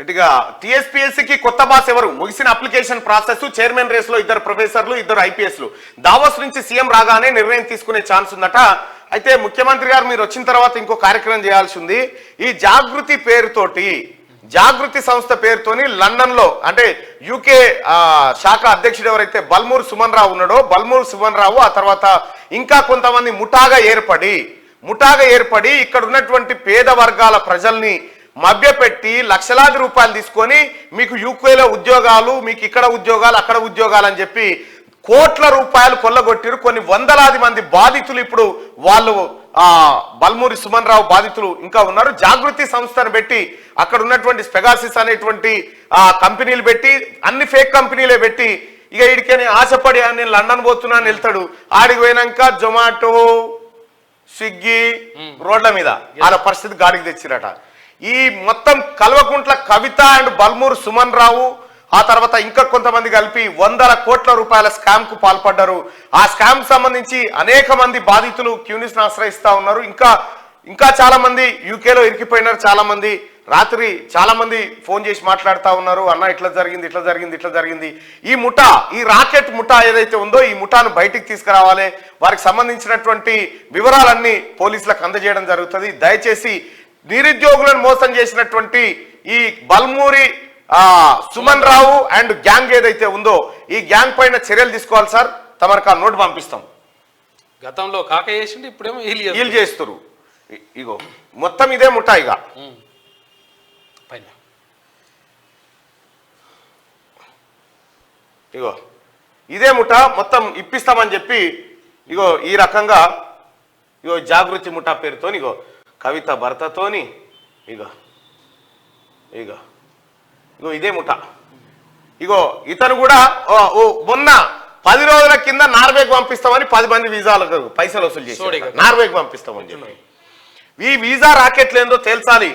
ఇటుగా టీఎస్పీఎస్సీకి కొత్త బాస్ ఎవరు? ముగిసిన అప్లికేషన్ ప్రాసెస్, చైర్మన్ రేస్ లో 2 ప్రొఫెసర్లు 2 ఐపీఎస్లు. దావోస్ నుంచి సీఎం రాగానే నిర్ణయం తీసుకునే ఛాన్స్ ఉందట. అయితే ముఖ్యమంత్రి గారు మీరు వచ్చిన తర్వాత ఇంకో కార్యక్రమం చేయాల్సి ఉంది. ఈ జాగృతి పేరుతోటి, జాగృతి సంస్థ పేరుతోని లండన్ లో అంటే యూకే శాఖ అధ్యక్షుడు ఎవరైతే బల్మూర్ సుమన్ రావు ఉన్నాడో, బల్మూర్ సుమన్ రావు ఆ తర్వాత ఇంకా కొంతమంది ముఠాగా ఏర్పడి ఇక్కడ ఉన్నటువంటి పేద వర్గాల ప్రజల్ని మభ్యపెట్టి లక్షలాది రూపాయలు తీసుకొని మీకు యూకేలో ఉద్యోగాలు, మీకు ఇక్కడ ఉద్యోగాలు, అక్కడ ఉద్యోగాలు అని చెప్పి కోట్ల రూపాయలు కొల్లగొట్టిరు. కొన్ని వందలాది మంది బాధితులు ఇప్పుడు వాళ్ళు బల్మూరి సుమన్ రావు బాధితులు ఇంకా ఉన్నారు. జాగృతి సంస్థను పెట్టి అక్కడ ఉన్నటువంటి స్పెగాసిస్ అనేటువంటి కంపెనీలు పెట్టి, అన్ని ఫేక్ కంపెనీలే పెట్టి ఇక ఇడికని ఆశపడి నేను లండన్ పోతున్నాను వెళ్తాడు. ఆడికి పోయినాక జొమాటో, స్విగ్గీ రోడ్ల మీద వాళ్ళ పరిస్థితి గాడికి తెచ్చిరట. ఈ మొత్తం కల్వకుంట్ల కవిత అండ్ బల్మూర్ సుమన్ రావు ఆ తర్వాత ఇంకా కొంతమంది కలిపి వందల కోట్ల రూపాయల స్కామ్ కు పాల్పడ్డారు. ఆ స్కామ్ సంబంధించి అనేక మంది బాధితులు క్యూనిస్ ని ఆశ్రయిస్తా ఉన్నారు. ఇంకా చాలా మంది యూకేలో ఇరికిపోయినారు. చాలా మంది రాత్రి చాలా మంది ఫోన్ చేసి మాట్లాడుతూ ఉన్నారు, అన్న ఇట్లా జరిగింది. ఈ రాకెట్ ముఠా ఏదైతే ఉందో ఈ ముఠాను బయటికి తీసుకురావాలి, వారికి సంబంధించినటువంటి వివరాలన్నీ పోలీసులకు అందజేయడం జరుగుతుంది. దయచేసి నిరుద్యోగులను మోసం చేసినటువంటి ఈ బల్మూరి సుమన్ రావు అండ్ గ్యాంగ్ ఏదైతే ఉందో ఈ గ్యాంగ్ పైన చర్యలు తీసుకోవాలి సార్. తమరికి ఆ నోటు పంపిస్తాం. గతంలో కాక చేసిండు, ఇప్పుడేమో వీళ్ళు చేస్తారు. ఇగో మొత్తం ఇదే ముఠా. ఇగో ఇదే ముఠా మొత్తం ఇప్పిస్తామని చెప్పి ఇగో ఈ రకంగా ఇగో జాగృతి ముఠా పేరుతో ఇగో కవిత భర్తతోని ఇగో ఇదే ముఠా. ఇగో ఇతను కూడా మొన్న 10 రోజుల కింద నార్వేకి పంపిస్తామని 10 మంది వీసాలకు పైసలు వసూలు చేసి నార్వేకి పంపిస్తామని చెప్పి. ఈ వీసా రాకెట్లు ఏందో తేల్చాలి.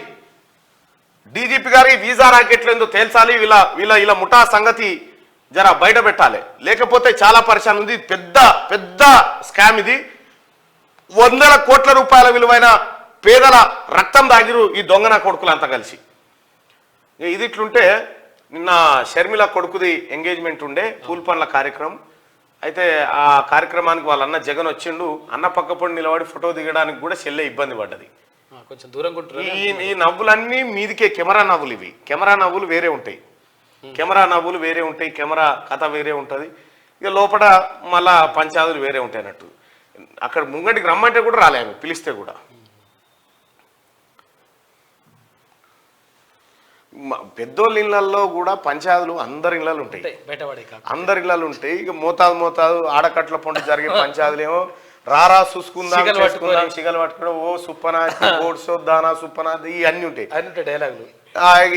డీజీపీ గారి వీసా రాకెట్లు ఏందో తేల్చాలి. వీళ్ళ ముఠా సంగతి జర బయట పెట్టాలి, లేకపోతే చాలా పరిశాన్ ఉంది. పెద్ద స్కామ్ ఇది. వందల కోట్ల రూపాయల విలువైన పేదల రక్తం దాగిరు ఈ దొంగన కొడుకులు అంతా కలిసి. ఇది ఇట్లుంటే నిన్న షర్మిల కొడుకుది ఎంగేజ్మెంట్ ఉండే పూల్ పనుల కార్యక్రమం. అయితే ఆ కార్యక్రమానికి వాళ్ళ అన్న జగన్ వచ్చిండు. అన్న పక్కపొడి నిలబడి ఫోటో దిగడానికి కూడా చెల్లె ఇబ్బంది పడ్డది. కొంచెం దూరంగా ఈ నవ్వులన్నీ మీదికే కెమెరా నవ్వులు. ఇవి కెమెరా నవ్వులు వేరే ఉంటాయి, కెమెరా కథ వేరే ఉంటుంది. ఇక లోపల మళ్ళా పంచాదులు వేరే ఉంటాయి అన్నట్టు. అక్కడ ముంగటికి రమ్మంటే కూడా రాలే, ఆమె పిలిస్తే కూడా. పెద్దోళ్ళ ఇళ్లలో కూడా పంచాదులు అందరి ఇళ్లలో ఉంటాయి, అందరి ఇళ్లలో ఉంటాయి. ఇక మోతాదు ఆడకట్ల పంట జరిగే పంచాదులు ఏమో రారా చూసుకుందాం, సిగలు పట్టుకోవడం, ఓ సుప్పనా ఓడ్సో దానా సుప్పనా, ఇవన్నీ ఉంటాయి డైలాగులు.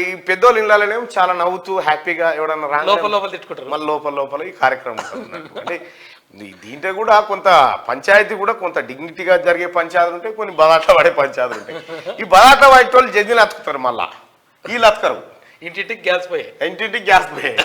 ఈ పెద్దోళ్ళ ఇళ్లలోనేమో చాలా నవ్వుతూ హ్యాపీగా ఎవడన్నా రా తిట్టుకుంటారు. మళ్ళీ లోపల ఈ కార్యక్రమం అంటే దీంట్లో కూడా కొంత పంచాయతీ కూడా కొంత డిగ్నిటీగా జరిగే పంచాయతీలు ఉంటాయి, కొన్ని బదాట్ల పడే పంచాయతీలు ఉంటాయి. ఈ బదాట్ల పడే వాళ్ళు జడ్జిని అతుకుతారు, మళ్ళా వీళ్ళు అతకరు. ఇంటింటికి గ్యాస్ పోయాయి.